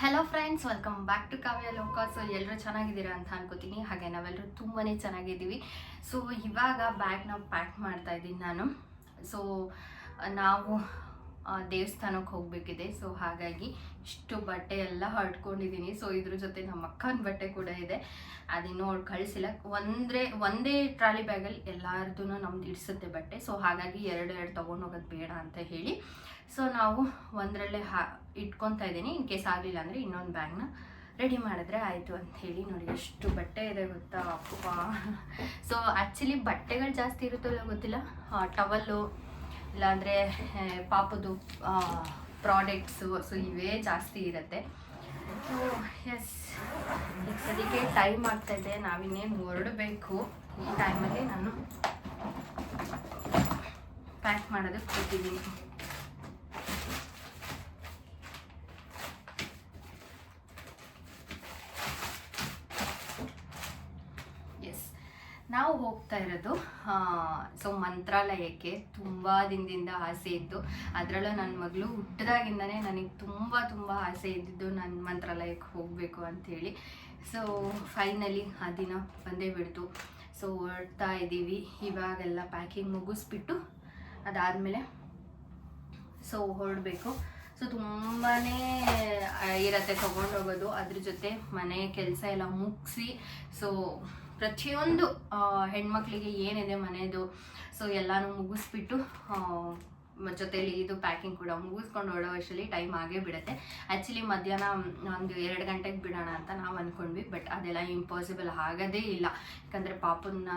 Hello friends, welcome back to Kavya Loka. So ಎಲ್ಲರೂ ಚೆನ್ನಾಗಿದ್ದೀರಾ ಅಂತ ಅನ್ಕೋತೀನಿ. ಹಾಗೆ ನಾವೆಲ್ಲರೂ ತುಂಬಾ ಚೆನ್ನಾಗಿದ್ದೀವಿ. ಸೊ ಇವಾಗ ಬ್ಯಾಗ್ನ ಪ್ಯಾಕ್ ಮಾಡ್ತಾ ಇದ್ದೀನಿ ನಾನು. ಸೊ ನಾವು ದೇವಸ್ಥಾನಕ್ಕೆ ಹೋಗಬೇಕಿದೆ. ಸೊ ಹಾಗಾಗಿ ಇಷ್ಟು ಬಟ್ಟೆ ಎಲ್ಲ ಹೊರಟ್ಕೊಂಡಿದ್ದೀನಿ. ಸೊ ಇದ್ರ ಜೊತೆ ನಮ್ಮ ಅಕ್ಕನ ಬಟ್ಟೆ ಕೂಡ ಇದೆ, ಅದಿನ್ನೂ ಅವ್ಳು ಕಳಿಸಿಲ್ಲ. ಒಂದೇ ಟ್ರಾಲಿ ಬ್ಯಾಗಲ್ಲಿ ಎಲ್ಲರದೂ ನಮ್ದು ಇಡಿಸುತ್ತೆ ಬಟ್ಟೆ. ಸೊ ಹಾಗಾಗಿ ಎರಡು ತೊಗೊಂಡು ಹೋಗೋದು ಬೇಡ ಅಂತ ಹೇಳಿ ಸೊ ನಾವು ಒಂದರಲ್ಲೇ ಇಟ್ಕೊತಾ ಇದ್ದೀನಿ. ಇನ್ ಕೇಸ್ ಆಗಲಿಲ್ಲ ಅಂದರೆ ಇನ್ನೊಂದು ಬ್ಯಾಗ್ನ ರೆಡಿ ಮಾಡಿದ್ರೆ ಆಯಿತು ಅಂತ ಹೇಳಿ. ನೋಡಿ ಎಷ್ಟು ಬಟ್ಟೆ ಇದೆ ಗೊತ್ತಾ ಅಪ್ಪ. ಸೊ ಆ್ಯಕ್ಚುಲಿ ಬಟ್ಟೆಗಳು ಜಾಸ್ತಿ ಇರುತ್ತಲ್ಲ ಗೊತ್ತಿಲ್ಲ, ಟವಲ್ಲು ಇಲ್ಲಾಂದರೆ ಪಾಪದು ಪ್ರಾಡಕ್ಟ್ಸು, ಸೊ ಇವೇ ಜಾಸ್ತಿ ಇರುತ್ತೆ. ಸೊ ಎಸ್, ಈಗ ಸದ್ಯಕ್ಕೆ ಟೈಮ್ ಆಗ್ತಾಯಿದೆ, ನಾವಿನ್ನೇನು ಹೊರಡಬೇಕು. ಈ ಟೈಮಲ್ಲಿ ನಾನು ಪ್ಯಾಕ್ ಮಾಡೋದಕ್ಕೆ ಕೂತಿದ್ದೀನಿ. ನಾವು ಹೋಗ್ತಾ ಇರೋದು ಸೊ ಮಂತ್ರಾಲಯಕ್ಕೆ. ತುಂಬ ದಿನದಿಂದ ಆಸೆ ಇತ್ತು, ಅದರಲ್ಲೂ ನನ್ನ ಮಗಳು ಹುಟ್ಟಿದಾಗಿಂದನೇ ನನಗೆ ತುಂಬ ಆಸೆ ಇದ್ದಿದ್ದು ನನ್ನ ಮಂತ್ರಾಲಯಕ್ಕೆ ಹೋಗಬೇಕು ಅಂಥೇಳಿ. ಸೊ ಫೈನಲಿ ಆ ದಿನ ಬಂದೇ ಬಿಡ್ತು. ಸೊ ಹೊರಡ್ತಾ ಇದ್ದೀವಿ. ಇವಾಗೆಲ್ಲ ಪ್ಯಾಕಿಂಗ್ ಮುಗಿಸ್ಬಿಟ್ಟು ಅದಾದಮೇಲೆ ಸೊ ಹೊರಡಬೇಕು. ಸೊ ತುಂಬಾ ಇರತ್ತೆ ತೊಗೊಂಡೋಗೋದು. ಅದ್ರ ಜೊತೆ ಮನೆ ಕೆಲಸ ಎಲ್ಲ ಮುಗಿಸಿ ಸೊ ಪ್ರತಿಯೊಂದು ಹೆಣ್ಮಕ್ಳಿಗೆ ಏನಿದೆ ಮನೆಯದು ಸೊ ಎಲ್ಲನೂ ಮುಗಿಸ್ಬಿಟ್ಟು ಜೊತೆಲಿ ಇದು ಪ್ಯಾಕಿಂಗ್ ಕೂಡ ಮುಗಿಸ್ಕೊಂಡು ಹೊರಡೋ ಅಷ್ಟರಲ್ಲಿ ಟೈಮ್ ಆಗೇ ಬಿಡುತ್ತೆ. ಆ್ಯಕ್ಚುಲಿ ಮಧ್ಯಾಹ್ನ ಒಂದು 2 ಗಂಟೆಗೆ ಬಿಡೋಣ ಅಂತ ನಾವು ಅಂದ್ಕೊಂಡ್ವಿ, ಬಟ್ ಅದೆಲ್ಲ ಇಂಪಾಸಿಬಲ್ ಆಗೋದೇ ಇಲ್ಲ. ಯಾಕಂದರೆ ಪಾಪನ್ನ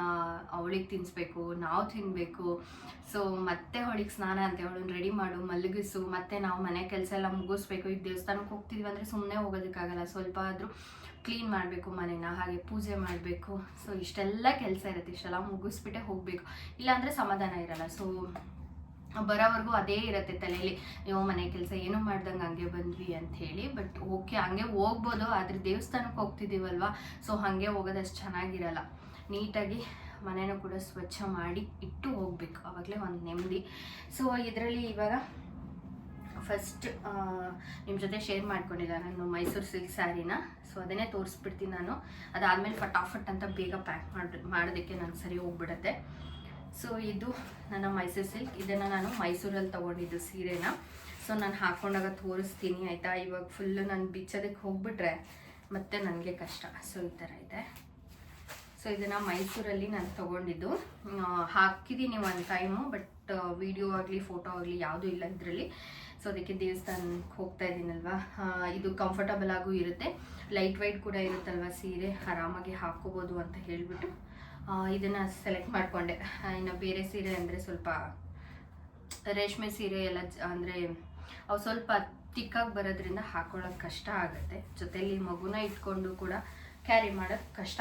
ಅವಳಿಗೆ ತಿನ್ನಿಸ್ಬೇಕು, ನಾವು ತಿನ್ನಬೇಕು. ಸೊ ಮತ್ತೆ ಅವಳಿಗೆ ಸ್ನಾನ ಅಂತ ಅವಳನ್ನ ರೆಡಿ ಮಾಡು, ಮಲಗಿಸು, ಮತ್ತು ನಾವು ಮನೆ ಕೆಲಸ ಎಲ್ಲ ಮುಗಿಸ್ಬೇಕು. ಈಗ ದೇವಸ್ಥಾನಕ್ಕೆ ಹೋಗ್ತಿದ್ವಿ ಅಂದರೆ ಸುಮ್ಮನೆ ಹೋಗೋದಕ್ಕಾಗಲ್ಲ, ಸ್ವಲ್ಪ ಆದರೂ ಕ್ಲೀನ್ ಮಾಡಬೇಕು ಮನೇನ, ಹಾಗೆ ಪೂಜೆ ಮಾಡಬೇಕು. ಸೊ ಇಷ್ಟೆಲ್ಲ ಕೆಲಸ ಇರುತ್ತೆ, ಇಷ್ಟೆಲ್ಲ ಮುಗಿಸ್ಬಿಟ್ಟೆ ಹೋಗಬೇಕು, ಇಲ್ಲಾಂದರೆ ಸಮಾಧಾನ ಇರಲ್ಲ. ಸೊ ಬರೋವರೆಗೂ ಅದೇ ಇರುತ್ತೆ ತಲೆಯಲ್ಲಿ, ನೀವು ಮನೆ ಕೆಲಸ ಏನೂ ಮಾಡ್ದಂಗೆ ಹಂಗೆ ಬಂದ್ವಿ ಅಂಥೇಳಿ. ಬಟ್ ಓಕೆ, ಹಂಗೆ ಹೋಗ್ಬೋದು, ಆದರೆ ದೇವಸ್ಥಾನಕ್ಕೆ ಹೋಗ್ತಿದ್ದೀವಲ್ವ, ಸೊ ಹಾಗೆ ಹೋಗೋದಷ್ಟು ಚೆನ್ನಾಗಿರಲ್ಲ. ನೀಟಾಗಿ ಮನೇನೂ ಕೂಡ ಸ್ವಚ್ಛ ಮಾಡಿ ಇಟ್ಟು ಹೋಗಬೇಕು, ಆವಾಗಲೇ ಒಂದು ನೆಮ್ಮದಿ. ಸೊ ಇದರಲ್ಲಿ ಇವಾಗ ಫಸ್ಟ್ ನಿಮ್ಮ ಜೊತೆ ಶೇರ್ ಮಾಡ್ಕೊಂಡಿಲ್ಲ ನಾನು ಮೈಸೂರು ಸಿಲ್ಕ್ ಸ್ಯಾರಿನ. ಸೊ ಅದನ್ನೇ ತೋರಿಸ್ಬಿಡ್ತೀನಿ ನಾನು. ಅದಾದಮೇಲೆ ಫಟಾಫಟ್ ಅಂತ ಬೇಗ ಪ್ಯಾಕ್ ಮಾಡೋದಕ್ಕೆ ನನಗೆ ಸರಿ ಹೋಗ್ಬಿಡುತ್ತೆ. ಸೊ ಇದು ನನ್ನ ಮೈಸೂರು ಸಿಲ್ಕ್. ಇದನ್ನು ನಾನು ಮೈಸೂರಲ್ಲಿ ತೊಗೊಂಡಿದ್ದು ಸೀರೆನ. ಸೊ ನಾನು ಹಾಕ್ಕೊಂಡಾಗ ತೋರಿಸ್ತೀನಿ ಆಯಿತಾ. ಇವಾಗ ಫುಲ್ಲು ನಾನು ಬಿಚ್ಚೋದಕ್ಕೆ ಹೋಗ್ಬಿಟ್ರೆ ಮತ್ತೆ ನನಗೆ ಕಷ್ಟ. ಸೊ ಈ ಥರ ಇದೆ. ಸೊ ಇದನ್ನು ಮೈಸೂರಲ್ಲಿ ನಾನು ತೊಗೊಂಡಿದ್ದು. ಹಾಕಿದ್ದೀನಿ ಒಂದು ಟೈಮು, ಬಟ್ ವಿಡಿಯೋ ಆಗಲಿ ಫೋಟೋ ಆಗಲಿ ಯಾವುದೂ ಇಲ್ಲ ಇದರಲ್ಲಿ. ಸೊ ಅದಕ್ಕೆ ದೇವಸ್ಥಾನಕ್ಕೆ ಹೋಗ್ತಾ ಇದ್ದೀನಲ್ವ, ಇದು ಕಂಫರ್ಟಬಲ್ ಆಗೂ ಇರುತ್ತೆ, ಲೈಟ್ ವೆಯ್ಟ್ ಕೂಡ ಇರುತ್ತಲ್ವ ಸೀರೆ, ಆರಾಮಾಗಿ ಹಾಕ್ಕೋಬೋದು ಅಂತ ಹೇಳಿಬಿಟ್ಟು ಇದನ್ನು ಸೆಲೆಕ್ಟ್ ಮಾಡಿಕೊಂಡೆ. ಇನ್ನು ಬೇರೆ ಸೀರೆ ಅಂದರೆ ಸ್ವಲ್ಪ ರೇಷ್ಮೆ ಸೀರೆ ಎಲ್ಲ ಅಂದರೆ ಅವು ಸ್ವಲ್ಪ ತಿಕ್ಕಾಗಿ ಬರೋದ್ರಿಂದ ಹಾಕೊಳ್ಳೋದು ಕಷ್ಟ ಆಗುತ್ತೆ, ಜೊತೆಯಲ್ಲಿ ಮಗುನ ಇಟ್ಕೊಂಡು ಕೂಡ ಕ್ಯಾರಿ ಮಾಡೋದು ಕಷ್ಟ.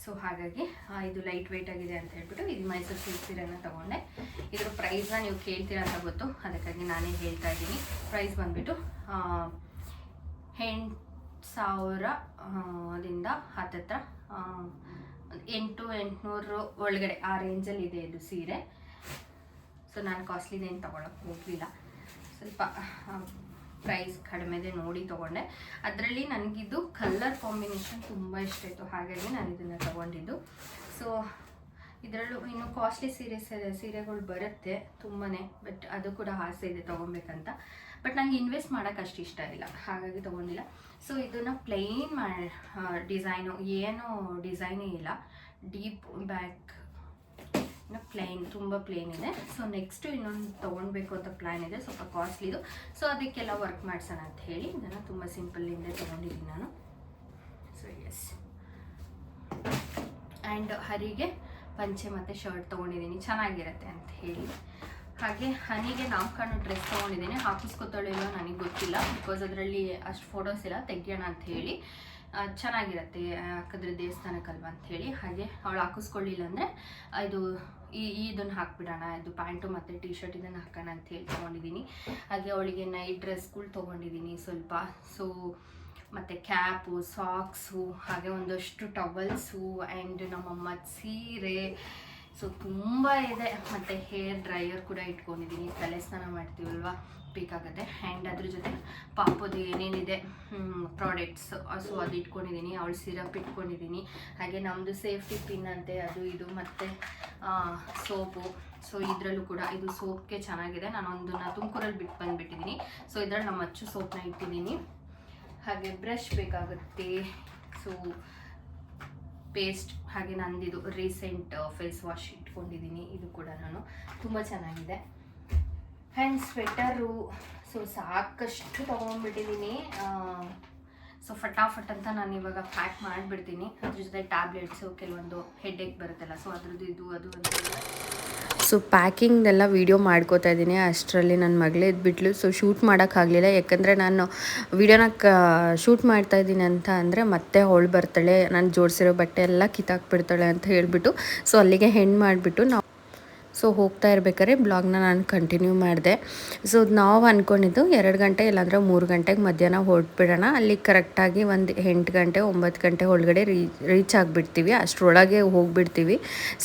ಸೊ ಹಾಗಾಗಿ ಇದು ಲೈಟ್ ವೆಯ್ಟ್ ಆಗಿದೆ ಅಂತ ಹೇಳ್ಬಿಟ್ಟು ಇದು ಮೈಸೂರು ಸಿಲ್ಕ್ ಸೀರೆನ ತೊಗೊಂಡೆ. ಇದ್ರ ಪ್ರೈಸ್ನ ನೀವು ಕೇಳ್ತೀರಾ ಅಂತ ಗೊತ್ತು, ಅದಕ್ಕಾಗಿ ನಾನೇ ಹೇಳ್ತಾ ಇದ್ದೀನಿ. ಪ್ರೈಸ್ ಬಂದುಬಿಟ್ಟು 8,000ದಿಂದ ಹತ್ತತ್ರ 800 ಒಳಗಡೆ ಆ ರೇಂಜಲ್ಲಿ ಇದೆ ಇದು ಸೀರೆ. ಸೊ ನಾನು ಕಾಸ್ಟ್ಲಿದೇನು ತೊಗೊಳಕ್ಕೆ ಹೋಗಲಿಲ್ಲ, ಸ್ವಲ್ಪ ಪ್ರೈಸ್ ಕಡಿಮೆದೆ ನೋಡಿ ತೊಗೊಂಡೆ. ಅದರಲ್ಲಿ ನನಗಿದು ಕಲರ್ ಕಾಂಬಿನೇಷನ್ ತುಂಬ ಇಷ್ಟ ಆಯಿತು, ಹಾಗಾಗಿ ನಾನು ಇದನ್ನು ತೊಗೊಂಡಿದ್ದು. ಸೊ ಇದರಲ್ಲೂ ಇನ್ನು ಕಾಸ್ಟ್ಲಿ ಸೀರೆಗಳು ಬರುತ್ತೆ ತುಂಬಾ, ಬಟ್ ಅದು ಕೂಡ ಆಸೆ ಇದೆ ತೊಗೊಬೇಕಂತ. ಬಟ್ ನನಗೆ ಇನ್ವೆಸ್ಟ್ ಮಾಡೋಕ್ಕೆ ಅಷ್ಟು ಇಷ್ಟ ಇಲ್ಲ, ಹಾಗಾಗಿ ತೊಗೊಂಡಿಲ್ಲ. ಸೊ ಇದನ್ನು ಪ್ಲೈನ್ ಡಿಸೈನು, ಏನೂ ಡಿಸೈನೇ ಇಲ್ಲ, ಡೀಪ್ ಬ್ಯಾಕ್ ಪ್ಲೇನ್, ತುಂಬ ಪ್ಲೇನ್ ಇದೆ. ಸೊ ನೆಕ್ಸ್ಟು ಇನ್ನೊಂದು ತೊಗೊಳ್ಬೇಕು ಅಂತ ಪ್ಲ್ಯಾನ್ ಇದೆ, ಸ್ವಲ್ಪ ಕಾಸ್ಟ್ಲಿದು. ಸೊ ಅದಕ್ಕೆಲ್ಲ ವರ್ಕ್ ಮಾಡಿಸೋಣ ಅಂತ ಹೇಳಿ ಇದನ್ನು ತುಂಬ ಸಿಂಪಲ್ಲಿಂದ ತೊಗೊಂಡಿದ್ದೀನಿ ನಾನು. ಸೊ ಎಸ್, ಆ್ಯಂಡ್ ಹರಿಗೆ ಪಂಚೆ ಮತ್ತು ಶರ್ಟ್ ತೊಗೊಂಡಿದ್ದೀನಿ, ಚೆನ್ನಾಗಿರುತ್ತೆ ಅಂತ ಹೇಳಿ. ಹಾಗೆ ಹನಿಗೆ ನಾಮಕರಣ ಡ್ರೆಸ್ ತೊಗೊಂಡಿದ್ದೀನಿ, ಹಾಕಿಸ್ಕೊತಾಳಿಲ್ಲ ನನಗೆ ಗೊತ್ತಿಲ್ಲ, ಬಿಕಾಸ್ ಅದರಲ್ಲಿ ಅಷ್ಟು ಫೋಟೋಸ್ ಇಲ್ಲ, ತೆಗಿಯೋಣ ಅಂತ ಹೇಳಿ. ಚೆನ್ನಾಗಿರುತ್ತೆ ಯಾಕಂದರೆ ದೇವಸ್ಥಾನಕ್ಕಲ್ವ ಅಂಥೇಳಿ. ಹಾಗೆ ಅವಳು ಹಾಕಿಸ್ಕೊಳ್ಳಿಲ್ಲ ಅಂದರೆ ಇದು ಇದನ್ನು ಹಾಕ್ಬಿಡೋಣ, ಇದು ಪ್ಯಾಂಟು ಮತ್ತು ಟಿ ಶರ್ಟ್ ಇದನ್ನು ಹಾಕೋಣ ಅಂಥೇಳಿ ತೊಗೊಂಡಿದ್ದೀನಿ. ಹಾಗೆ ಅವಳಿಗೆ ನೈಟ್ ಡ್ರೆಸ್ಗಳು ತೊಗೊಂಡಿದ್ದೀನಿ ಸ್ವಲ್ಪ. ಸೊ ಮತ್ತು ಕ್ಯಾಪು, ಸಾಕ್ಸು, ಹಾಗೆ ಒಂದಷ್ಟು ಟವಲ್ಸು, ಆ್ಯಂಡ್ ನಮ್ಮಮ್ಮ ಸೀರೆ. ಸೊ ತುಂಬ ಇದೆ. ಮತ್ತು ಹೇರ್ ಡ್ರೈಯರ್ ಕೂಡ ಇಟ್ಕೊಂಡಿದ್ದೀನಿ, ತಲೆ ಸ್ನಾನ ಮಾಡ್ತೀವಲ್ವ ಬೇಕಾಗುತ್ತೆ. ಆ್ಯಂಡ್ ಅದ್ರ ಜೊತೆ ಪಾಪದು ಏನೇನಿದೆ ಪ್ರಾಡಕ್ಟ್ಸ್, ಸೊ ಅದು ಇಟ್ಕೊಂಡಿದ್ದೀನಿ. ಅವಳು ಸಿರಪ್ ಇಟ್ಕೊಂಡಿದ್ದೀನಿ. ಹಾಗೆ ನಮ್ಮದು ಸೇಫ್ಟಿ ಪಿನ್ ಅಂತೆ ಅದು ಇದು, ಮತ್ತು ಸೋಪು. ಸೊ ಇದರಲ್ಲೂ ಕೂಡ ಇದು ಸೋಪ್ಗೆ ಚೆನ್ನಾಗಿದೆ. ನಾನು ಒಂದನ್ನು ತುಮಕೂರಲ್ಲಿ ಬಿಟ್ಟು ಬಂದುಬಿಟ್ಟಿದ್ದೀನಿ. ಸೊ ಇದರಲ್ಲಿ ನಮ್ಮ ಅಚ್ಚು ಸೋಪ್ನ ಇಟ್ಟಿದ್ದೀನಿ. ಹಾಗೆ ಬ್ರಷ್ ಬೇಕಾಗುತ್ತೆ. ಸೊ ಪೇಸ್ಟ್, ಹಾಗೆ ನಂದಿದು ರೀಸೆಂಟ್ ಫೇಸ್ ವಾಶ್ ಇಟ್ಕೊಂಡಿದ್ದೀನಿ. ಇದು ಕೂಡ ನಾನು ತುಂಬ ಚೆನ್ನಾಗಿದೆ. ಆ್ಯಂಡ್ ಸ್ವೆಟರು ಸೊ ಸಾಕಷ್ಟು ತೊಗೊಂಡ್ಬಿಟ್ಟಿದ್ದೀನಿ. ಸೊ ಫಟಾಫಟ್ ಅಂತ ನಾನು ಇವಾಗ ಪ್ಯಾಕ್ ಮಾಡಿಬಿಡ್ತೀನಿ. ಅದ್ರ ಜೊತೆ ಟ್ಯಾಬ್ಲೆಟ್ಸು, ಕೆಲವೊಂದು ಹೆಡ್ಏಕ್ ಬರುತ್ತಲ್ಲ, ಸೊ ಅದ್ರದ್ದು ಇದು ಅದು ಅಂತ. ಸೊ ಪ್ಯಾಕಿಂಗ್ದೆಲ್ಲ ವೀಡಿಯೋ ಮಾಡ್ಕೋತಾ ಇದ್ದೀನಿ. ಅಷ್ಟರಲ್ಲಿ ನನ್ನ ಮಗಳೇ ಇದ್ಬಿಟ್ಲು. ಸೊ ಶೂಟ್ ಮಾಡೋಕ್ಕಾಗಲಿಲ್ಲ, ಯಾಕಂದರೆ ನಾನು ವೀಡಿಯೋನ ಶೂಟ್ ಮಾಡ್ತಾಯಿದ್ದೀನಿ ಅಂತ ಅಂದರೆ ಮತ್ತೆ ಅವಳು ಬರ್ತಾಳೆ, ನಾನು ಜೋಡಿಸಿರೋ ಬಟ್ಟೆ ಎಲ್ಲ ಕಿತ್ತಾಕ್ಬಿಡ್ತಾಳೆ ಅಂತ ಹೇಳಿಬಿಟ್ಟು ಸೊ ಅಲ್ಲಿಗೆ ಹೆಣ್ಣು ಮಾಡಿಬಿಟ್ಟು ನಾವು ಸೊ ಹೋಗ್ತಾ ಇರ್ಬೇಕಾದ್ರೆ ಬ್ಲಾಗ್ನ ನಾನು ಕಂಟಿನ್ಯೂ ಮಾಡಿದೆ. ಸೊ ನಾವು ಅಂದ್ಕೊಂಡಿದ್ದು 2 ಗಂಟೆ ಇಲ್ಲಾಂದರೆ 3 ಗಂಟೆಗೆ ಮಧ್ಯಾಹ್ನ ಹೊರಟ್ಬಿಡೋಣ. ಅಲ್ಲಿ ಕರೆಕ್ಟಾಗಿ ಒಂದು 8 ಗಂಟೆ 9 ಗಂಟೆ ಒಳಗಡೆ ರೀಚ್ ಆಗಿಬಿಡ್ತೀವಿ, ಅಷ್ಟರೊಳಗೆ ಹೋಗಿಬಿಡ್ತೀವಿ.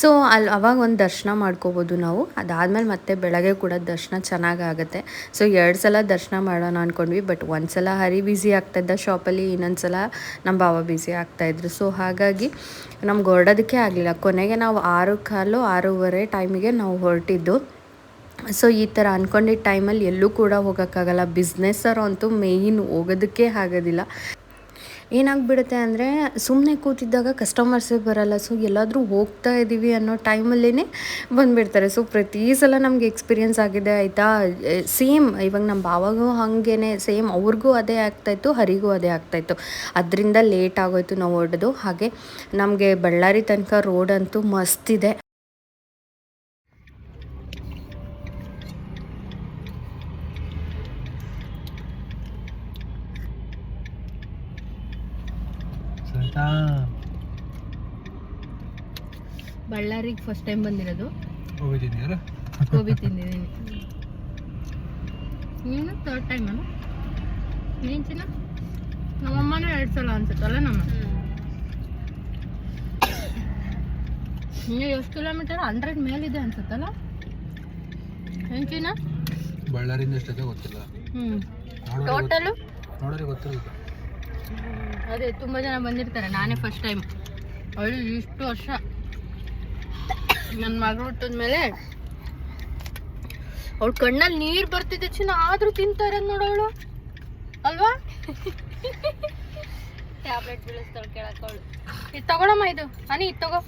ಸೊ ಅಲ್ಲಿ ಅವಾಗ ಒಂದು ದರ್ಶನ ಮಾಡ್ಕೋಬೋದು ನಾವು. ಅದಾದಮೇಲೆ ಮತ್ತೆ ಬೆಳಗ್ಗೆ ಕೂಡ ದರ್ಶನ ಚೆನ್ನಾಗಾಗುತ್ತೆ. ಸೊ 2 ಸಲ ದರ್ಶನ ಮಾಡೋಣ ಅಂದ್ಕೊಂಡ್ವಿ. ಬಟ್ ಒಂದು ಸಲ ಹರಿ ಬ್ಯುಸಿ ಆಗ್ತಾಯಿದ್ದ ಶಾಪಲ್ಲಿ, ಇನ್ನೊಂದು ಸಲ ನಮ್ಮ ಬಾವ ಬ್ಯುಸಿ ಆಗ್ತಾಯಿದ್ರು. ಸೊ ಹಾಗಾಗಿ ನಮ್ಗೆ ಹೊರಡೋದಕ್ಕೆ ಆಗಲಿಲ್ಲ. ಕೊನೆಗೆ ನಾವು 6:15 6:30 ಟೈಮಿಗೆ ನಾವು ಹೊರಟಿದ್ದು. ಸೊ ಈ ಥರ ಅಂದ್ಕೊಂಡಿದ್ದ ಟೈಮಲ್ಲಿ ಎಲ್ಲೂ ಕೂಡ ಹೋಗೋಕ್ಕಾಗಲ್ಲ. ಬಿಸ್ನೆಸ್ಸರು ಅಂತೂ ಮೇಯ್ನ್ ಹೋಗೋದಕ್ಕೆ ಆಗೋದಿಲ್ಲ. ಏನಾಗ್ಬಿಡುತ್ತೆ ಅಂದರೆ ಸುಮ್ಮನೆ ಕೂತಿದ್ದಾಗ ಕಸ್ಟಮರ್ಸೇ ಬರೋಲ್ಲ. ಸೊ ಎಲ್ಲಾದರೂ ಹೋಗ್ತಾ ಇದ್ದೀವಿ ಅನ್ನೋ ಟೈಮಲ್ಲೇ ಬಂದುಬಿಡ್ತಾರೆ. ಸೊ ಪ್ರತಿ ಸಲ ನಮಗೆ ಎಕ್ಸ್ಪೀರಿಯೆನ್ಸ್ ಆಗಿದೆ ಆಯಿತಾ. ಸೇಮ್ ಇವಾಗ ನಮ್ಮ ಬಾವಾಗೂ ಹಾಗೇ ಸೇಮ್ ಅವ್ರಿಗೂ ಅದೇ ಆಗ್ತಾಯಿತ್ತು, ಹರಿಗೂ ಅದೇ ಆಗ್ತಾಯಿತ್ತು. ಅದರಿಂದ ಲೇಟ್ ಆಗೋಯ್ತು ನಾವು ಹೊರಡೋದು. ಹಾಗೆ ನಮಗೆ ಬಳ್ಳಾರಿ ತನಕ ರೋಡ್ ಅಂತೂ ಮಸ್ತಿದೆ. ಬಳ್ಳಾರಿಗೆ ಫಸ್ಟ್ ಟೈಮ್ ಬಂದಿರೋದು. ಗೋಬಿ ತಿಂದಿದ್ದೀನಿ. ನೀನು 3rd ಟೈಮ್ ಅಲ್ಲ? ನೀನು ಚಿನ್ನ? ನಮ್ಮಮ್ಮನೂ 2 ಸಲ ಅನ್ಸುತ್ತಲ್ಲ ನಮ್ಮ. ನೀವು ಎಷ್ಟು ಕಿಲೋಮೀಟರ್? 100 ಮೇಲಿದೆ ಅನ್ಸುತ್ತಲ್ಲ? ಏನು ಚಿನ್ನ? ಬಳ್ಳಾರಿಯಿಂದ ಎಷ್ಟಿದೆ ಗೊತ್ತಿಲ್ಲ. ಟೋಟಲು ನೋಡಿದ್ರೆ ಗೊತ್ತಿಲ್ಲ. ಅದೇ ತುಂಬ ಜನ ಬಂದಿರ್ತಾರೆ. ನಾನೇ ಫಸ್ಟ್ ಟೈಮ್. ಅವಳು ಇಷ್ಟು ವರ್ಷ ನನ್ನ ಮಗಳು ಹುಟ್ಟಿದ್ಮೇಲೆ ಅವಳು ಕಣ್ಣಲ್ಲಿ ನೀರು ಬರ್ತಿದ್ದೆ ಚಿನ್ನ, ಆದರೂ ತಿಂತಾರೆ ನೋಡೋಳು ಅಲ್ವಾ. ಟ್ಯಾಬ್ಲೆಟ್ ಬೀಳಿಸ್ತಾಳೆ ಕೇಳಕ್ಕೆ ಅವಳು. ಇದು ತಗೊಳಮ್ಮ, ಇದು ಅನಿ ಇದು ತಗೋ.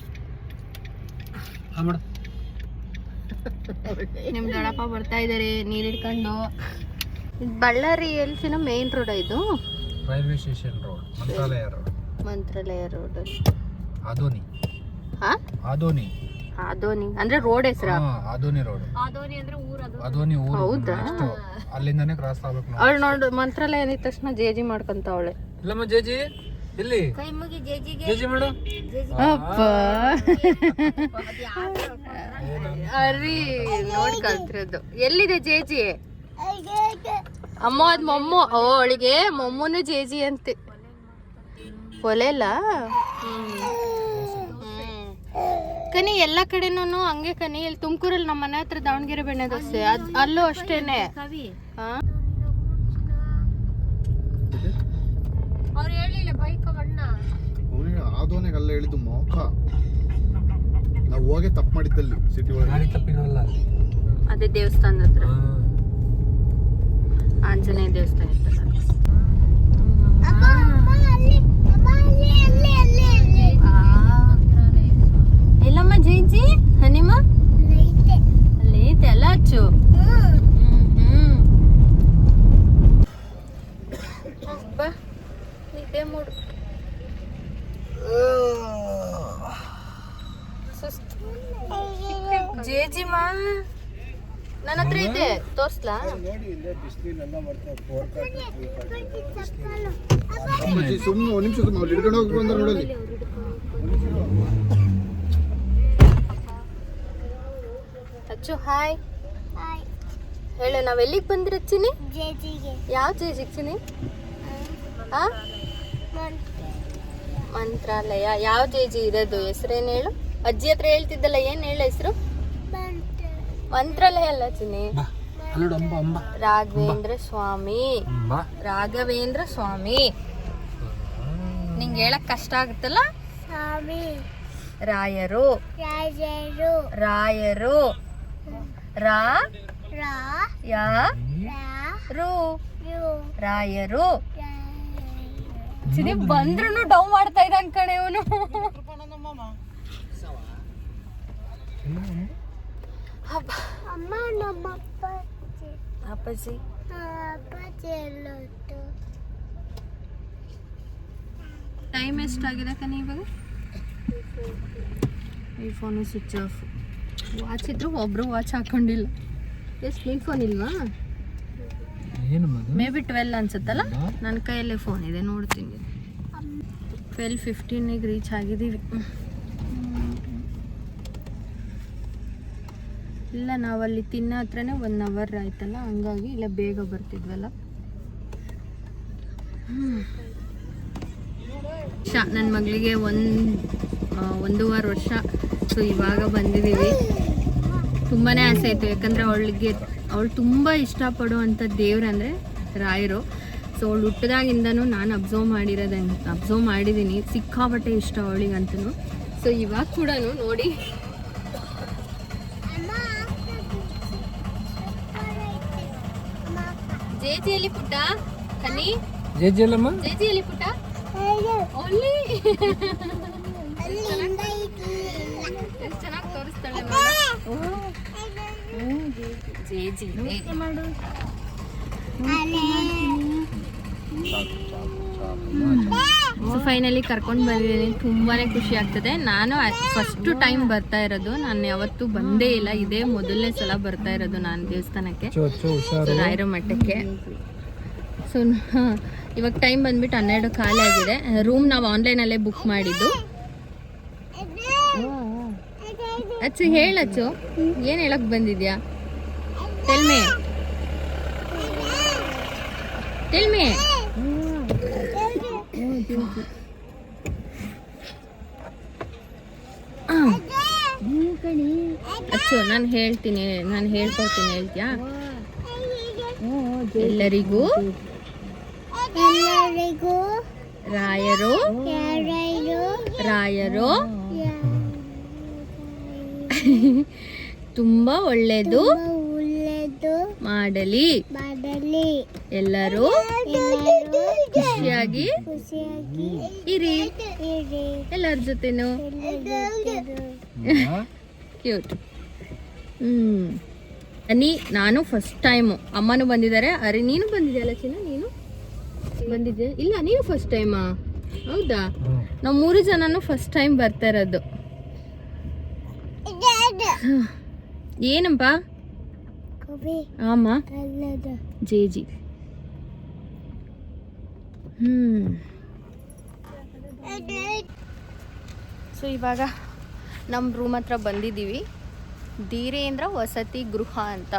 ನಿಮ್ಮ ದೊಡ್ಡಪ್ಪ ಬರ್ತಾ ಇದ್ದಾರೆ ನೀರು ಹಿಡ್ಕೊಂಡು. ಬಳ್ಳಾರಿ ಎಲ್ಲಿ ಚಿನ್ನ? ಮೇನ್ ರೋಡ್ ಇದು? ರೈಲ್ವೆ ಸ್ಟೇಷನ್ ರೋಡ್, ಮಂತ್ರಾಲಯ ರೋಡ್. ಮಂತ್ರಾಲಯ ರೋಡ್. ಆದೋನಿ. ಆದೋನಿ ಆದೋನಿ ಅಂದ್ರೆ ರೋಡ್ ಹೆಸರು? ಆದೋನಿ ರೋಡ್. ಆದೋನಿ ಅಂದ್ರೆ ಊರು. ಅದು ಆದೋನಿ ಊರು. ಹೌದಾ? ಅಲ್ಲಿಂದಾನೆ ಕ್ರಾಸ್ ಆಗ್ಬೇಕು ನಾವು. ಅವಳು ನೋಡು ಮಂತ್ರಾಲಯ ಅಂದಿದ ತಕ್ಷಣ ಜೇಜಿ ಮಾಡ್ಕೊಂತ ಅವಳೆ. ಇಲ್ಲಮ್ಮ ಜೇಜಿ ಇಲ್ಲಿ ಕೈ ಮುಗಿ ಜೇಜಿಗೆ. ಜೇಜಿ ಮಾಡು. ಅಪ್ಪ ಅರಿ ನೋಡಿ ಕಲ್ತಿರೋದು. ಎಲ್ಲಿದೆ ಜೇಜಿ? ಅಮ್ಮ ಅದ್ ಮೊಮ್ಮು. ಓ ಅವಳಿಗೆ ಮೊಮ್ಮನು ಜೇಜಿ ಅಂತೆ. ಒಲೆಲ್ಲ ಕನಿ ಎಲ್ಲ ಕಡೆನೂ ಹಂಗೆ ಕನಿ. ಇಲ್ಲಿ ತುಮಕೂರಲ್ಲಿ ನಮ್ಮ ಮನೆ ಹತ್ರ ದಾವಣಗೆರೆ ಬೆಣ್ಣೆ ದೋಸೆ, ಅಲ್ಲೂ ಅಷ್ಟೇನೆ. ಅವ್ರು ಹೇಳಿಲ್ಲ ಬೈಕ್ ಬಣ್ಣ. ಆದೋನಿಗೆ ಅಲ್ಲ ಹೇಳಿದ್ದು ಮೋಕ. ನಾವು ಹೋಗಿ ತಪ್ಪು ಮಾಡಿದ್ದಲ್ಲಿ ಸಿಟಿ ಒಳಗೆ ತಪ್ಪಿನವಲ್ಲ. ಅದೇ ದೇವಸ್ಥಾನದ ಹತ್ರ ಆಂಜನೇಯ ದೇವಸ್ಥಾನ ಇರ್ತದೆ. ಎಲ್ಲಮ್ಮ ಜೇಜಿ ಹನಿಮ ಅಲ್ಲಿ ಐತೆ ಅಲ್ಲ ಅಚ್ಚು. ಬಾ ನಿದ್ದೆ ಮೂಡು. ಜೇಜಿಮಾ ನನ್ನ ಹತ್ರ ಇದೆ, ತೋರ್ಸ್ಲಾ? ಸುಮ್ಮನೆ ಒಂದು ನಿಮಿಷ ಹಿಡ್ಕೊಂಡು ಹೋಗಿ ಬಂದ್ರೆ ನೋಡಲಿ. ಅಚ್ಚು ಹಾಯ್ ಹೇಳು. ನಾವ್ ಎಲ್ಲಿಗೆ ಬಂದಿರಚ್ಚಿನಿ? ಯಾವ ಜೇಜಿಗೆ ಚಿನಿ? ಮಂತ್ರಾಲಯ. ಯಾವ ಜೇಜಿ ಇರೋದು? ಹೆಸರೇನು ಹೇಳು? ಅಜ್ಜಿ ಹತ್ರ ಹೇಳ್ತಿದ್ದಲ್ಲ, ಏನ್ ಹೇಳ ಹೆಸರು? ಮಂತ್ರಾಲಯ ಅಲ್ಲ ಚಿನಿ. ರಾಘವೇಂದ್ರ ಸ್ವಾಮಿ. ರಾಘವೇಂದ್ರ ಸ್ವಾಮಿ. ನಿಂಗೆ ಹೇಳಕ್ ಕಷ್ಟ ಆಗುತ್ತಲ್ಲ. ರಾಯರು. ರಾಯರು. ರಾ ಯಾ ರು. ರಾಯರು. ಚಿನಿ ಬಂದ್ರು ಡೌ ಮಾಡ್ತಾ ಇದ್ದಾನ ಕಣೆ ಇವನು. ಅಪ್ಪಾಜಿ ಟೈಮ್ ಎಷ್ಟಾಗಿದೆ ಕಣೆ ಇವಾಗ? ಈ ಫೋನು ಸ್ವಿಚ್ ಆಫ್. ವಾಚ್ ಇದ್ರು ಒಬ್ರು ವಾಚ್ ಹಾಕೊಂಡಿಲ್ಲ. ಎಷ್ಟು ನಿನ್ ಫೋನ್ ಇಲ್ವಾ? May be 12 ಅನ್ಸುತ್ತಲ್ಲ. ನನ್ನ ಕೈಯಲ್ಲೇ ಫೋನ್ ಇದೆ, ನೋಡ್ತೀನಿ. 12:15 ರೀಚ್ ಆಗಿದ್ದೀವಿ. ಇಲ್ಲ ನಾವಲ್ಲಿ ತಿನ್ನೋ ಹತ್ರನೇ 1 ಅವರ್ ಆಯ್ತಲ್ಲ, ಹಂಗಾಗಿ ಇಲ್ಲ ಬೇಗ ಬರ್ತಿದ್ವಲ್ಲ. ನನ್ನ ಮಗಳಿಗೆ 1.5 ವರ್ಷ. ಸೊ ಇವಾಗ ಬಂದಿದ್ದೀವಿ. ತುಂಬಾ ಆಸೆ ಆಯಿತು, ಯಾಕಂದರೆ ಅವಳು ತುಂಬ ಇಷ್ಟಪಡುವಂಥ ದೇವ್ರಂದರೆ ರಾಯರು. ಸೊ ಅವಳು ಹುಟ್ಟಿದಾಗಿಂದನೂ ನಾನು ಅಬ್ಸರ್ವ್ ಮಾಡಿದ್ದೀನಿ. ಸಿಕ್ಕಾಪಟ್ಟೆ ಇಷ್ಟ ಅವಳಿಗಂತೂ. ಸೊ ಇವಾಗ ಕೂಡ ನೋಡಿ ಜೇಜಿಯಲ್ಲಿ ಪುಟ್ಟ ಕನಿ. ಜೇಜಿಯಲ್ಲಿ ಪುಟ್ಟ ಓನ್ಲಿ ಚೆನ್ನಾಗಿ ತೋರಿಸ್ತಾಳೆ ಜೇಜಿ. ಸೊ ಫೈನಲಿ ಕರ್ಕೊಂಡು ಬಂದಿದ್ದೀನಿ. ತುಂಬಾ ಖುಷಿ ಆಗ್ತದೆ. ನಾನು ಫಸ್ಟ್ ಟೈಮ್ ಬರ್ತಾ ಇರೋದು. ನಾನು ಯಾವತ್ತೂ ಬಂದೇ ಇಲ್ಲ, ಇದೇ ಮೊದಲನೇ ಸಲ ಬರ್ತಾ ಇರೋದು ನಾನು ದೇವಸ್ಥಾನಕ್ಕೆ, ರಾಯರ ಮಠಕ್ಕೆ. ಸೊ ಇವಾಗ ಟೈಮ್ ಬಂದ್ಬಿಟ್ಟು 12 ಕಾಲ ಆಗಿದೆ. ರೂಮ್ ನಾವು ಆನ್ಲೈನಲ್ಲೇ ಬುಕ್ ಮಾಡಿದ್ದು. ಅಚ್ಚು ಹೇಳಚ್ಚು, ಏನು ಹೇಳಕ್ ಬಂದಿದ್ಯಾ? ಟೆಲ್ಮೆ ಅಚ್ಚು, ನಾನು ಹೇಳ್ಕೊಡ್ತೀನಿ, ಹೇಳ್ತೀಯಾ? ಎಲ್ಲರಿಗೂ ರಾಯರು ತುಂಬಾ ಒಳ್ಳೇದು ಮಾಡಲಿ. ಎಲ್ಲರೂ ಖುಷಿಯಾಗಿ ಇರಿ ಎಲ್ಲರ ಜೊತೆನೂ. ಕ್ಯೂಟ್. ನಾನು ಫಸ್ಟ್ ಟೈಮು. ಅಮ್ಮನೂ ಬಂದಿದ್ದಾರೆ. ಅರೆ ನೀನು ಬಂದಿದ್ಯಲ್ಲ ಚಿನ್ನ? ನೀನು ಬಂದಿದ್ದೆ? ಇಲ್ಲ, ನೀನು ಫಸ್ಟ್ ಟೈಮಾ? ಹೌದಾ? ನಾವು 3 ಜನನು ಫಸ್ಟ್ ಟೈಮ್ ಬರ್ತಾ ಇರೋದು. ಏನಪ್ಪ? ಆಮ ಜೇಜಿ. ಸೊ ಇವಾಗ ನಮ್ಮ ರೂಮ್ ಹತ್ರ ಬಂದಿದ್ದೀವಿ. ಧೀರೇಂದ್ರ ವಸತಿ ಗೃಹ ಅಂತ.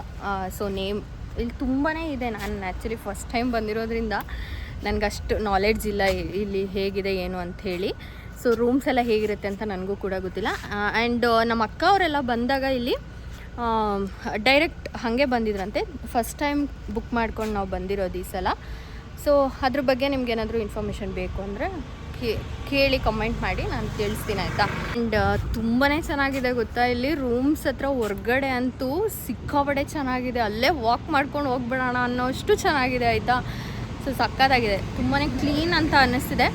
ಸೊ ನೇಮ್ ಇಲ್ಲಿ ತುಂಬಾ ಇದೆ. ನಾನು ಆ್ಯಕ್ಚುಲಿ ಫಸ್ಟ್ ಟೈಮ್ ಬಂದಿರೋದ್ರಿಂದ ನನಗಷ್ಟು ನಾಲೆಡ್ಜ್ ಇಲ್ಲ ಇಲ್ಲಿ ಹೇಗಿದೆ ಏನು ಅಂಥೇಳಿ. ಸೊ ರೂಮ್ಸ್ ಎಲ್ಲ ಹೇಗಿರುತ್ತೆ ಅಂತ ನನಗೂ ಕೂಡ ಗೊತ್ತಿಲ್ಲ. ಆ್ಯಂಡ್ ನಮ್ಮ ಅಕ್ಕ ಅವರೆಲ್ಲ ಬಂದಾಗ ಇಲ್ಲಿ ಡೈರೆಕ್ಟ್ ಹಾಗೆ ಬಂದಿದ್ರಂತೆ. ಫಸ್ಟ್ ಟೈಮ್ ಬುಕ್ ಮಾಡ್ಕೊಂಡು ನಾವು ಬಂದಿರೋದು ಈ ಸಲ. ಸೊ ಅದ್ರ ಬಗ್ಗೆ ನಿಮ್ಗೆ ಏನಾದರೂ ಇನ್ಫಾರ್ಮೇಷನ್ ಬೇಕು ಅಂದರೆ ಕೇಳಿ ಕಮೆಂಟ್ ಮಾಡಿ, ನಾನು ತಿಳಿಸ್ತೀನಿ ಆಯಿತಾ. ಆ್ಯಂಡ್ ತುಂಬಾ ಚೆನ್ನಾಗಿದೆ ಗೊತ್ತಾ. ಇಲ್ಲಿ ರೂಮ್ಸ್ ಹತ್ರ ಹೊರ್ಗಡೆ ಅಂತೂ ಸಿಕ್ಕಾಪಟ್ಟೆ ಚೆನ್ನಾಗಿದೆ. ಅಲ್ಲೇ ವಾಕ್ ಮಾಡ್ಕೊಂಡು ಹೋಗ್ಬಿಡೋಣ ಅನ್ನೋಷ್ಟು ಚೆನ್ನಾಗಿದೆ ಆಯಿತಾ. ಸೊ ಸಕ್ಕತ್ತಾಗಿದೆ, ತುಂಬಾ ಕ್ಲೀನ್ ಅಂತ ಅನ್ನಿಸ್ತಿದೆ.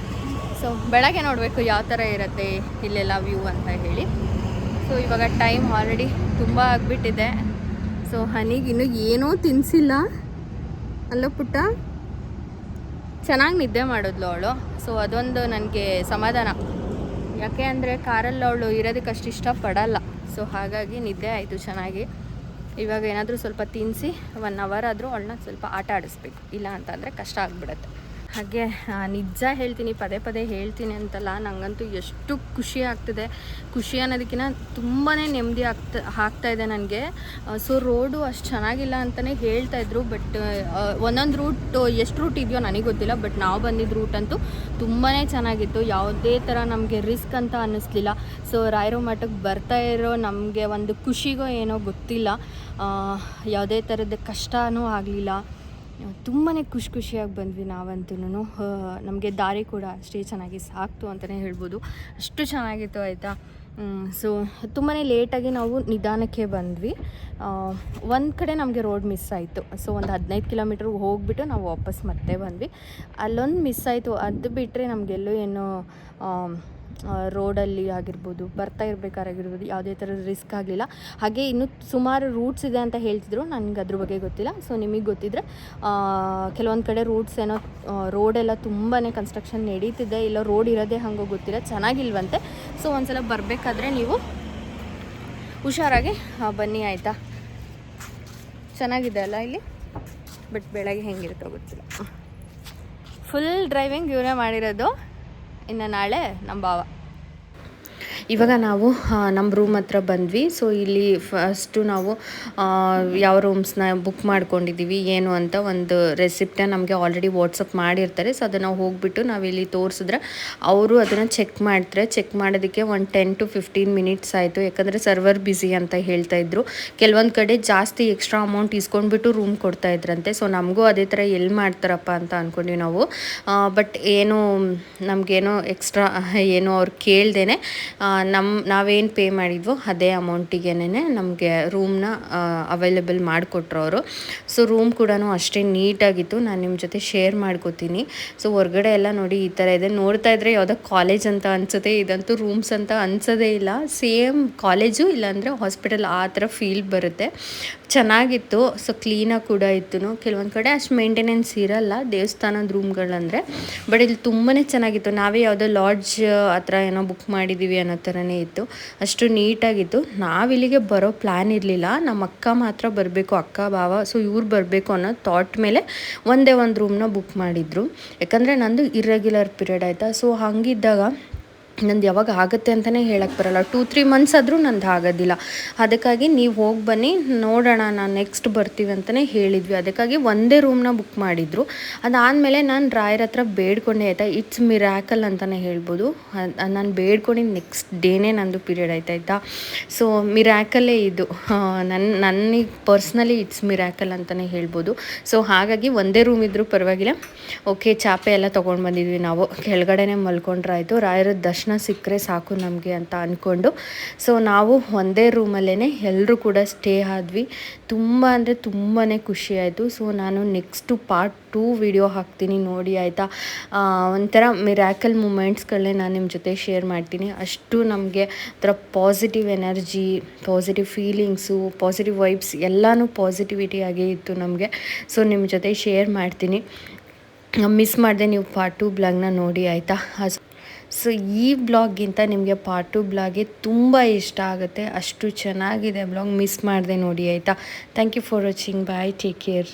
ಸೊ ಬೆಳಗ್ಗೆ ನೋಡಬೇಕು ಯಾವ ಥರ ಇರುತ್ತೆ ಇಲ್ಲೆಲ್ಲ ವ್ಯೂ ಅಂತ ಹೇಳಿ. ಸೊ ಇವಾಗ ಟೈಮ್ ಆಲ್ರೆಡಿ ತುಂಬ ಆಗಿಬಿಟ್ಟಿದೆ. ಸೊ ಹನಿಗಿನ್ನೂ ಏನೂ ತಿನ್ನಿಸಿಲ್ಲ ಅಲ್ಲ ಪುಟ್ಟ. ಚೆನ್ನಾಗಿ ನಿದ್ದೆ ಮಾಡಿದ್ಲು ಅವಳು. ಸೊ ಅದೊಂದು ನನಗೆ ಸಮಾಧಾನ. ಯಾಕೆ ಅಂದರೆ ಕಾರಲ್ಲಿ ಅವಳು ಇರೋದಕ್ಕೆ ಅಷ್ಟು ಇಷ್ಟಪಡಲ್ಲ. ಸೊ ಹಾಗಾಗಿ ನಿದ್ದೆ ಆಯಿತು ಚೆನ್ನಾಗಿ. ಇವಾಗ ಏನಾದರೂ ಸ್ವಲ್ಪ ತಿನ್ನಿಸಿ 1 ಅವರ್ ಆದರೂ ಅವಳನ್ನ ಸ್ವಲ್ಪ ಆಟ ಆಡಿಸ್ಬೇಕು, ಇಲ್ಲ ಅಂತಂದರೆ ಕಷ್ಟ ಆಗಿಬಿಡುತ್ತೆ. ಹಾಗೆ ನಿಜ ಹೇಳ್ತೀನಿ, ಪದೇ ಪದೇ ಹೇಳ್ತೀನಿ ಅಂತಲ್ಲ, ನನಗಂತೂ ಎಷ್ಟು ಖುಷಿ ಆಗ್ತಿದೆ. ಖುಷಿ ಅನ್ನೋದಕ್ಕಿಂತ ತುಂಬಾ ನೆಮ್ಮದಿ ಆಗ್ತಾಯಿದೆ ನನಗೆ. ಸೊ ರೋಡು ಅಷ್ಟು ಚೆನ್ನಾಗಿಲ್ಲ ಅಂತಲೇ ಹೇಳ್ತಾಯಿದ್ರು. ಬಟ್ ಒಂದೊಂದು ರೂಟ್ ಎಷ್ಟು ರೂಟ್ ಇದೆಯೋ ನನಗೆ ಗೊತ್ತಿಲ್ಲ. ಬಟ್ ನಾವು ಬಂದಿದ್ದ ರೂಟ್ ಅಂತೂ ತುಂಬಾ ಚೆನ್ನಾಗಿತ್ತು. ಯಾವುದೇ ಥರ ನಮಗೆ ರಿಸ್ಕ್ ಅಂತ ಅನ್ನಿಸ್ಲಿಲ್ಲ. ಸೊ ರಾಯರ ಮಠಕ್ಕೆ ಬರ್ತಾ ಇರೋ ನಮಗೆ ಒಂದು ಖುಷಿಗೋ ಏನೋ ಗೊತ್ತಿಲ್ಲ, ಯಾವುದೇ ಥರದ ಕಷ್ಟವೂ ಆಗಲಿಲ್ಲ. ತುಂಬಾ ಖುಷಿಯಾಗಿ ಬಂದ್ವಿ ನಾವಂತೂ. ನಮಗೆ ದಾರಿ ಕೂಡ ಅಷ್ಟೇ ಚೆನ್ನಾಗಿ ಸಾಕ್ತು ಅಂತಲೇ ಹೇಳ್ಬೋದು, ಅಷ್ಟು ಚೆನ್ನಾಗಿತ್ತು ಆಯಿತಾ. ಸೊ ತುಂಬಾ ಲೇಟಾಗಿ ನಾವು ನಿಧಾನಕ್ಕೆ ಬಂದ್ವಿ. ಒಂದು ಕಡೆ ನಮಗೆ ರೋಡ್ ಮಿಸ್ ಆಯಿತು. ಸೊ ಒಂದು 15 ಕಿಲೋಮೀಟ್ರ್ ಹೋಗಿಬಿಟ್ಟು ನಾವು ವಾಪಸ್ ಮತ್ತೆ ಬಂದ್ವಿ. ಅಲ್ಲೊಂದು ಮಿಸ್ ಆಯಿತು. ಅದು ಬಿಟ್ಟರೆ ನಮಗೆಲ್ಲೂ ಏನು ರೋಡಲ್ಲಿ ಆಗಿರ್ಬೋದು, ಬರ್ತಾ ಇರಬೇಕಾಗಿರ್ಬೋದು, ಯಾವುದೇ ಥರದ ರಿಸ್ಕ್ ಆಗಲಿಲ್ಲ. ಹಾಗೆ ಇನ್ನೂ ಸುಮಾರು ರೂಟ್ಸ್ ಇದೆ ಅಂತ ಹೇಳ್ತಿದ್ರು, ನನಗೆ ಅದ್ರ ಬಗ್ಗೆ ಗೊತ್ತಿಲ್ಲ. ಸೊ ನಿಮಗೆ ಗೊತ್ತಿದ್ದರೆ ಕೆಲವೊಂದು ಕಡೆ ರೂಟ್ಸ್ ಏನೋ ರೋಡೆಲ್ಲ ತುಂಬಾ ಕನ್ಸ್ಟ್ರಕ್ಷನ್ ನಡೀತಿದೆ, ಇಲ್ಲ ರೋಡ್ ಇರೋದೇ ಹಂಗೋ ಗೊತ್ತಿಲ್ಲ, ಚೆನ್ನಾಗಿಲ್ವಂತೆ. ಸೊ ಒಂದ್ಸಲ ಬರಬೇಕಾದ್ರೆ ನೀವು ಹುಷಾರಾಗಿ ಬನ್ನಿ ಆಯಿತಾ. ಚೆನ್ನಾಗಿದೆ ಅಲ್ಲ ಇಲ್ಲಿ, ಬಟ್ ಬೆಳಗ್ಗೆ ಹೆಂಗಿರುತ್ತೋ ಗೊತ್ತಿಲ್ಲ. ಫುಲ್ ಡ್ರೈವಿಂಗ್ ಇವರೇ ಮಾಡಿರೋದು. ಇನ್ನು ನಾಳೆ ನಮ್ಮ ಭಾವ. ಇವಾಗ ನಾವು ನಮ್ಮ ರೂಮ್ ಹತ್ರ ಬಂದ್ವಿ. ಸೊ ಇಲ್ಲಿ ಫಸ್ಟು ನಾವು ಯಾವ ರೂಮ್ಸ್ನ ಬುಕ್ ಮಾಡ್ಕೊಂಡಿದ್ದೀವಿ ಏನು ಅಂತ ಒಂದು ರೆಸಿಪ್ಟನ್ನ ನಮಗೆ ಆಲ್ರೆಡಿ ವಾಟ್ಸಪ್ ಮಾಡಿರ್ತಾರೆ. ಸೊ ಅದನ್ನು ಹೋಗಿಬಿಟ್ಟು ನಾವಿಲ್ಲಿ ತೋರಿಸಿದ್ರೆ ಅವರು ಅದನ್ನು ಚೆಕ್ ಮಾಡ್ತಾರೆ. ಚೆಕ್ ಮಾಡೋದಕ್ಕೆ ಒಂದು 10 to 15 ಮಿನಿಟ್ಸ್ ಆಯಿತು, ಯಾಕಂದರೆ ಸರ್ವರ್ ಬ್ಯುಸಿ ಅಂತ ಹೇಳ್ತಾಯಿದ್ರು. ಕೆಲವೊಂದು ಕಡೆ ಜಾಸ್ತಿ ಎಕ್ಸ್ಟ್ರಾ ಅಮೌಂಟ್ ಇಸ್ಕೊಂಡ್ಬಿಟ್ಟು ರೂಮ್ ಕೊಡ್ತಾಯಿದ್ರಂತೆ. ಸೊ ನಮಗೂ ಅದೇ ಥರ ಎಲ್ಲಿ ಮಾಡ್ತಾರಪ್ಪ ಅಂತ ಅಂದ್ಕೊಂಡ್ವಿ ನಾವು. ಬಟ್ ಏನು ನಮಗೇನೋ ಎಕ್ಸ್ಟ್ರಾ ಏನೋ ಅವ್ರು ಕೇಳ್ದೇನೆ ನಾವೇನು ಪೇ ಮಾಡಿದ್ವೋ ಅದೇ ಅಮೌಂಟಿಗೇನೆ ನಮಗೆ ರೂಮ್ನ ಅವೈಲೇಬಲ್ ಮಾಡಿಕೊಟ್ರು ಅವರು. ಸೊ ರೂಮ್ ಕೂಡ ಅಷ್ಟೇ ನೀಟಾಗಿತ್ತು. ನಾನು ನಿಮ್ಮ ಜೊತೆ ಶೇರ್ ಮಾಡ್ಕೋತೀನಿ. ಸೊ ಹೊರಗಡೆ ಎಲ್ಲ ನೋಡಿ ಈ ಥರ ಇದೆ. ನೋಡ್ತಾ ಇದ್ದರೆ ಯಾವುದೋ ಕಾಲೇಜ್ ಅಂತ ಅನಿಸುತ್ತೆ. ಇದಂತೂ ರೂಮ್ಸ್ ಅಂತ ಅನಿಸೋದೇ ಇಲ್ಲ. ಸೇಮ್ ಕಾಲೇಜು ಇಲ್ಲಾಂದರೆ ಹಾಸ್ಪಿಟಲ್ ಆ ಥರ ಫೀಲ್ ಬರುತ್ತೆ. ಚೆನ್ನಾಗಿತ್ತು. ಸೊ ಕ್ಲೀನಾಗಿ ಕೂಡ ಇತ್ತು. ಕೆಲವೊಂದು ಕಡೆ ಅಷ್ಟು ಮೇಂಟೆನೆನ್ಸ್ ಇರಲ್ಲ ದೇವಸ್ಥಾನದ ರೂಮ್ಗಳಂದರೆ. ಬಟ್ ಇಲ್ಲಿ ತುಂಬಾ ಚೆನ್ನಾಗಿತ್ತು. ನಾವೇ ಯಾವುದೋ ಲಾಡ್ಜ್ ಆ ಥರ ಏನೋ ಬುಕ್ ಮಾಡಿದ್ದೀವಿ ಅನ್ನೋ ಥರನೇ ಇತ್ತು. ಅಷ್ಟು ನೀಟಾಗಿತ್ತು. ನಾವಿಲ್ಲಿಗೆ ಬರೋ ಪ್ಲ್ಯಾನ್ ಇರಲಿಲ್ಲ. ನಮ್ಮ ಅಕ್ಕ ಮಾತ್ರ ಬರಬೇಕು, ಅಕ್ಕ ಭಾವ. ಸೊ ಇವ್ರು ಬರಬೇಕು ಅನ್ನೋ ಥಾಟ್ ಮೇಲೆ ಒಂದೇ ಒಂದು ರೂಮ್ನ ಬುಕ್ ಮಾಡಿದರು. ಯಾಕಂದರೆ ನಂದು ಇರ್ರೆಗ್ಯುಲರ್ ಪೀರಿಯಡ್ ಆಯಿತಾ. ಸೊ ಹಾಗಿದ್ದಾಗ ನಂದು ಯಾವಾಗ ಆಗುತ್ತೆ ಅಂತಲೇ ಹೇಳಕ್ಕೆ ಬರೋಲ್ಲ. 2-3 ಮಂತ್ಸ್ ಆದರೂ ನಂದು ಆಗೋದಿಲ್ಲ. ಅದಕ್ಕಾಗಿ ನೀವು ಹೋಗಿ ಬನ್ನಿ ನೋಡೋಣ, ನಾನು ನೆಕ್ಸ್ಟ್ ಬರ್ತೀವಿ ಅಂತಲೇ ಹೇಳಿದ್ವಿ. ಅದಕ್ಕಾಗಿ ಒಂದೇ ರೂಮ್ನ ಬುಕ್ ಮಾಡಿದರು. ಅದಾದಮೇಲೆ ನಾನು ರಾಯರ ಹತ್ರ ಬೇಡ್ಕೊಂಡೆ ಆಯಿತಾ. ಇಟ್ಸ್ ಮಿರಾಕಲ್ ಅಂತಲೇ ಹೇಳ್ಬೋದು. ನಾನು ಬೇಡ್ಕೊಂಡಿದ್ದು ನೆಕ್ಸ್ಟ್ ಡೇನೇ ನಂದು ಪೀರಿಯಡ್ ಆಯ್ತಾಯಿತಾ. ಸೊ ಮಿರಾಕಲ್ಲೇ ಇದು. ನನಗೆ ಪರ್ಸ್ನಲಿ ಇಟ್ಸ್ ಮಿರಾಕಲ್ ಅಂತಲೇ ಹೇಳ್ಬೋದು. ಸೊ ಹಾಗಾಗಿ ಒಂದೇ ರೂಮ್ ಇದ್ದರೂ ಪರವಾಗಿಲ್ಲ. ಓಕೆ, ಚಾಪೆ ಎಲ್ಲ ತೊಗೊಂಡು ಬಂದಿದ್ವಿ ನಾವು. ಕೆಳಗಡೆನೇ ಮಲ್ಕೊಂಡ್ರಾಯ್ತು. ರಾಯರ ದರ್ಶನ ಸಿಕ್ಕರೆ ಸಾಕು ನಮಗೆ ಅಂತ ಅಂದ್ಕೊಂಡು ಸೊ ನಾವು ಒಂದೇ ರೂಮಲ್ಲೇ ಎಲ್ಲರೂ ಕೂಡ ಸ್ಟೇ ಆದ್ವಿ. ತುಂಬ ಅಂದರೆ ತುಂಬಾ ಖುಷಿ ಆಯಿತು. ಸೊ ನಾನು ನೆಕ್ಸ್ಟು ಪಾರ್ಟ್ 2 ವಿಡಿಯೋ ಹಾಕ್ತೀನಿ ನೋಡಿ ಆಯಿತಾ. ಒಂಥರ ಮಿರಾಕಲ್ ಮೂಮೆಂಟ್ಸ್ಗಳನ್ನೇ ನಾನು ನಿಮ್ಮ ಜೊತೆ ಶೇರ್ ಮಾಡ್ತೀನಿ. ಅಷ್ಟು ನಮಗೆ ಒಂಥರ positive energy, positive feelings, positive vibes ಎಲ್ಲನೂ ಪಾಸಿಟಿವಿಟಿಯಾಗೇ ಇತ್ತು ನಮಗೆ. ಸೊ ನಿಮ್ಮ ಜೊತೆ ಶೇರ್ ಮಾಡ್ತೀನಿ. ಮಿಸ್ ಮಾಡಿದೆ ನೀವು ಪಾರ್ಟ್ 2 ಬ್ಲಾಗ್ನ ನೋಡಿ ಆಯಿತಾ. ಸೊ ಈ ಬ್ಲಾಗಿಂತ ನಿಮಗೆ ಪಾರ್ಟ್ 2 ಬ್ಲಾಗೇ ತುಂಬ ಇಷ್ಟ ಆಗುತ್ತೆ. ಅಷ್ಟು ಚೆನ್ನಾಗಿದೆ ಬ್ಲಾಗ್. ಮಿಸ್ ಮಾಡಿದೆ ನೋಡಿ ಆಯಿತಾ. Thank you for watching. Bye, take care.